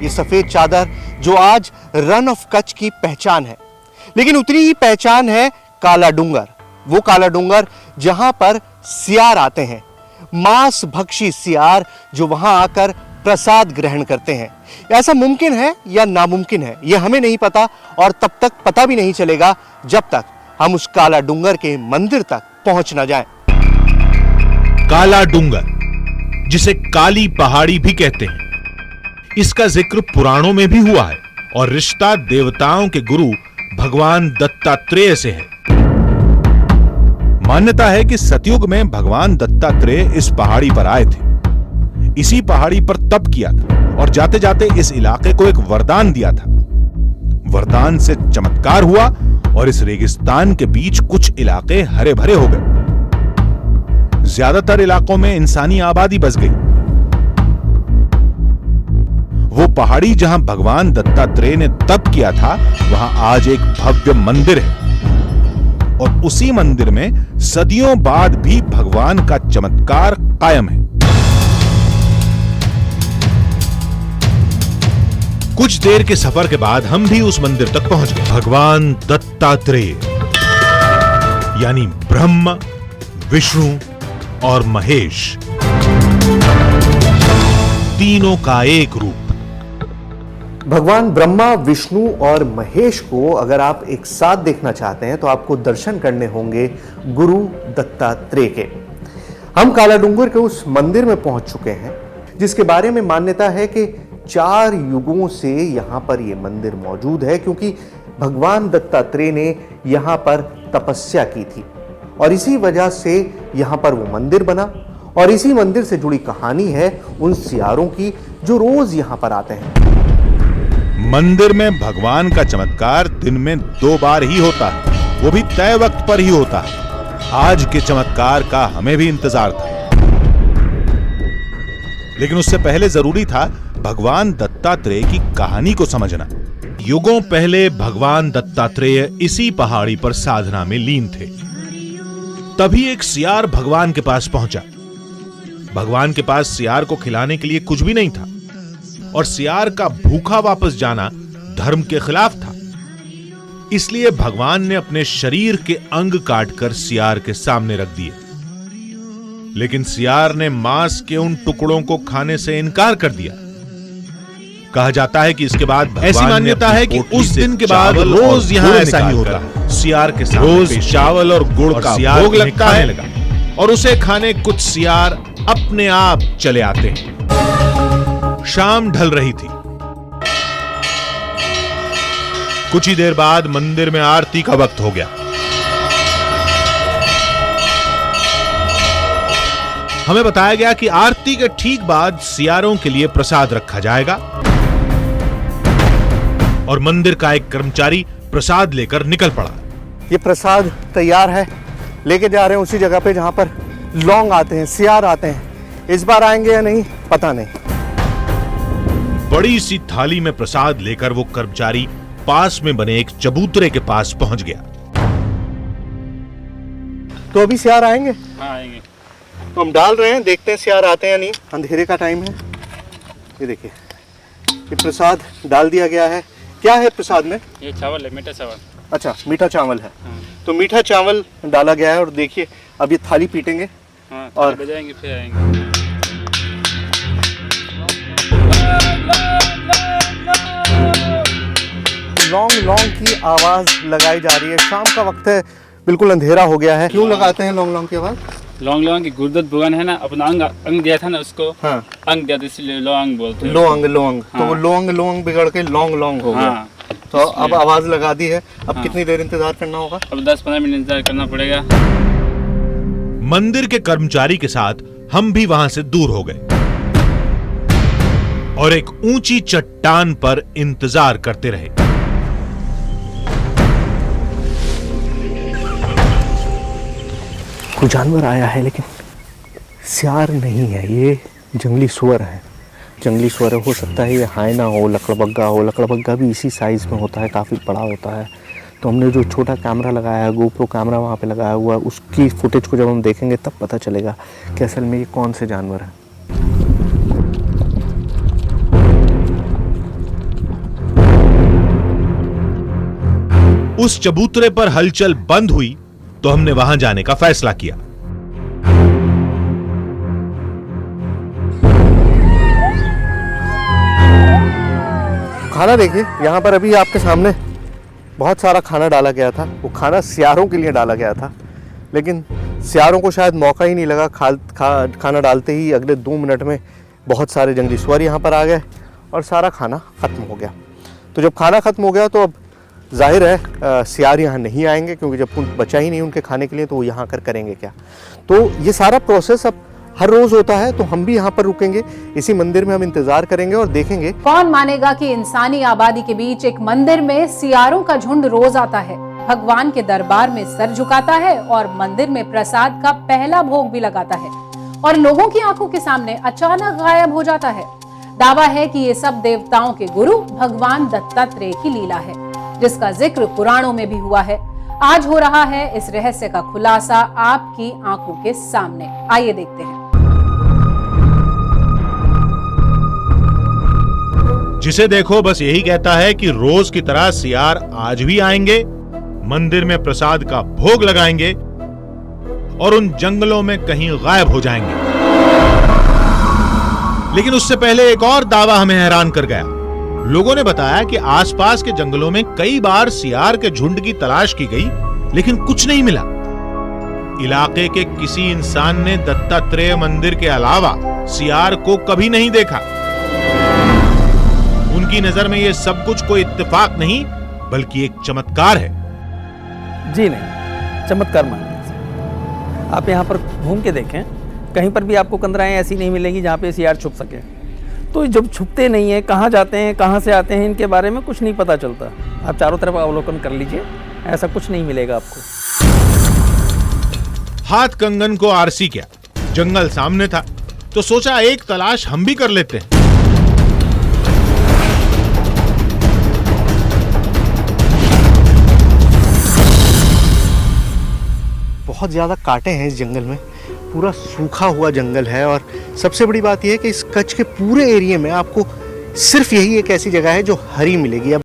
ये सफेद चादर जो आज रन ऑफ कच्छ की पहचान है। लेकिन उतनी ही पहचान है काला डूंगर, वो काला डूंगर जहां पर सियार आते हैं, मांस भक्षी सियार जो वहां आकर प्रसाद ग्रहण करते हैं। ऐसा मुमकिन है या नामुमकिन है ये हमें नहीं पता, और तब तक पता भी नहीं चलेगा जब तक हम उस काला डूंगर के मंदिर तक पहुंच न जाएं। काला डूंगर, जिसे काली पहाड़ी भी कहते हैं, इसका जिक्र पुराणों में भी हुआ है और रिश्ता देवताओं के गुरु भगवान दत्तात्रेय से है। मान्यता है कि सतयुग में भगवान दत्तात्रेय इस पहाड़ी पर आए थे, इसी पहाड़ी पर तप किया था और जाते जाते इस इलाके को एक वरदान दिया था। वरदान से चमत्कार हुआ और इस रेगिस्तान के बीच कुछ इलाके हरे भरे हो गए। ज्यादातर इलाकों में इंसानी आबादी बस गई। वो पहाड़ी जहां भगवान दत्तात्रेय ने तप किया था, वहां आज एक भव्य मंदिर है और उसी मंदिर में सदियों बाद भी भगवान का चमत्कार कायम है। कुछ देर के सफर के बाद हम भी उस मंदिर तक पहुंच गए। भगवान दत्तात्रेय यानी ब्रह्मा, विष्णु और महेश, तीनों का एक रूप। भगवान ब्रह्मा, विष्णु और महेश को अगर आप एक साथ देखना चाहते हैं तो आपको दर्शन करने होंगे गुरु दत्तात्रेय के। हम काला डूंगर के उस मंदिर में पहुंच चुके हैं जिसके बारे में मान्यता है कि 4 युगों से यहां पर यह मंदिर मौजूद है, क्योंकि भगवान दत्तात्रेय ने यहां पर तपस्या की थी और इसी वजह से यहां पर वो मंदिर बना। और इसी मंदिर से जुड़ी कहानी है उन सियारों की जो रोज यहां पर आते हैं। मंदिर में भगवान का चमत्कार दिन में 2 बार ही होता है, वो भी तय वक्त पर ही होता है। आज के चमत्कार का हमें भी इंतजार था, लेकिन उससे पहले जरूरी था भगवान दत्तात्रेय की कहानी को समझना। युगों पहले भगवान दत्तात्रेय इसी पहाड़ी पर साधना में लीन थे। तभी एक सियार भगवान के पास पहुंचा। भगवान के पास सियार को खिलाने के लिए कुछ भी नहीं था और सियार का भूखा वापस जाना धर्म के खिलाफ था। इसलिए भगवान ने अपने शरीर के अंग काटकर सियार के सामने रख दिए। लेकिन सियार ने मांस के उन टुकड़ों को खाने से इनकार कर दिया। कहा जाता है कि इसके बाद ऐसी मान्यता है कि उस दिन के बाद रोज यहां ऐसा ही होता है। सियार के साथ रोज चावल और गुड़ का भोग लगता है और उसे खाने कुछ सियार अपने आप चले आते हैं। शाम ढल रही थी। कुछ ही देर बाद मंदिर में आरती का वक्त हो गया। हमें बताया गया कि आरती के ठीक बाद सियारों के लिए प्रसाद रखा जाएगा और मंदिर का एक कर्मचारी प्रसाद लेकर निकल पड़ा। ये प्रसाद तैयार है, लेके जा रहे हैं उसी जगह पे जहां पर लौंग आते हैं, सियार आते हैं। इस बार आएंगे या नहीं पता नहीं। बड़ी सी थाली में प्रसाद लेकर वो कर्मचारी पास में बने एक चबूतरे के पास पहुंच गया। तो अभी सियार आएंगे? हाँ आएंगे। तो हम डाल रहे हैं, देखते हैं सियार आते हैं या नहीं। अंधेरे का टाइम है। ये देखिए, ये प्रसाद डाल दिया गया है। क्या है प्रसाद में? ये चावल है, मीठा चावल। अच्छा, मीठा चावल है। हाँ। तो मीठा चावल डाला गया है और देखिए अब ये थाली पीटेंगे। हाँ, और बजाएंगे फिर आएंगे। लौंग लौंग की आवाज लगाई जा रही है। शाम का वक्त है, बिल्कुल अंधेरा हो गया है। क्यों लगाते हैं लौंग लौंग की आवाज? लौंग लौंग की गुर्दत भगवान है ना, अपना अंग दिया था ना उसको। हाँ। अंग दिया था, इसलिए लौंग बोलते हैं। लौंग लौंग। हाँ। तो वो लौंग लौंग बिगड़ के लौंग लौंग हो गया। हाँ। तो अब आवाज लगा दी है। अब हाँ। कितनी देर इंतजार करना होगा? अब 10-15 मिनट इंतजार करना पड़ेगा। मंदिर के कर्मचारी के साथ हम भी वहां से दूर हो गए और एक ऊंची चट्टान पर इंतजार करते रहे। कोई जानवर आया है, लेकिन सियार नहीं है। ये जंगली सुअर है। जंगली सुअर हो सकता है ये हायना हो, लकड़बग्गा हो। लकड़बग्गा भी इसी साइज में होता है, काफ़ी बड़ा होता है। तो हमने जो छोटा कैमरा लगाया है, गोप्रो कैमरा वहाँ पे लगाया हुआ है, उसकी फुटेज को जब हम देखेंगे तब पता चलेगा कि असल में ये कौन से जानवर है। उस चबूतरे पर हलचल बंद हुई तो हमने वहां जाने का फैसला किया। खाना देखिए, यहाँ पर अभी आपके सामने बहुत सारा खाना डाला गया था। वो खाना सियारों के लिए डाला गया था, लेकिन सियारों को शायद मौका ही नहीं लगा। खाना डालते ही अगले 2 मिनट में बहुत सारे जंगली सुअर यहाँ पर आ गए और सारा खाना ख़त्म हो गया। तो जब खाना ख़त्म हो गया तो अब जाहिर है सियार यहाँ नहीं आएंगे, क्योंकि जब कुछ बचा ही नहीं उनके खाने के लिए तो वो यहाँ आकर करेंगे क्या। तो ये सारा प्रोसेस अब हर रोज होता है, तो हम भी यहाँ पर रुकेंगे, इसी मंदिर में हम इंतजार करेंगे और देखेंगे। कौन मानेगा कि इंसानी आबादी के बीच एक मंदिर में सियारों का झुंड रोज आता है, भगवान के दरबार में सर झुकाता है और मंदिर में प्रसाद का पहला भोग भी लगाता है और लोगों की आंखों के सामने अचानक गायब हो जाता है। दावा है कि ये सब देवताओं के गुरु भगवान दत्तात्रेय की लीला है, जिसका जिक्र पुराणों में भी हुआ है। आज हो रहा है इस रहस्य का खुलासा आपकी आंखों के सामने। आइए देखते हैं। जिसे देखो बस यही कहता है कि रोज की तरह सियार आज भी आएंगे, मंदिर में प्रसाद का भोग लगाएंगे और उन जंगलों में कहीं गायब हो जाएंगे। लेकिन उससे पहले एक और दावा हमें हैरान कर गया। लोगों ने बताया कि आसपास के जंगलों में कई बार सियार के झुंड की तलाश की गई, लेकिन कुछ नहीं मिला। इलाके के किसी इंसान ने दत्तात्रेय मंदिर के अलावा सियार को कभी नहीं देखा। उनकी नजर में यह सब कुछ कोई इत्तेफाक नहीं, बल्कि एक चमत्कार है। जी नहीं, चमत्कार मानिए इसे। आप यहाँ पर घूम के देखें, कहीं पर भी आपको कंदराएं ऐसी नहीं मिलेंगी जहाँ पे सियार छुप सके। तो जब छुपते नहीं है, कहाँ जाते हैं, कहाँ से आते हैं, इनके बारे में कुछ नहीं पता चलता। आप चारों तरफ अवलोकन कर लीजिए, ऐसा कुछ नहीं मिलेगा आपको। हाथ कंगन को आरसी क्या, जंगल सामने था तो सोचा एक तलाश हम भी कर लेते हैं। बहुत ज़्यादा कांटे हैं इस जंगल में, पूरा सूखा हुआ जंगल है। और सबसे बड़ी बात यह है कि इस कच्छ के पूरे एरिया में आपको सिर्फ यही एक ऐसी जगह है जो हरी मिलेगी। अब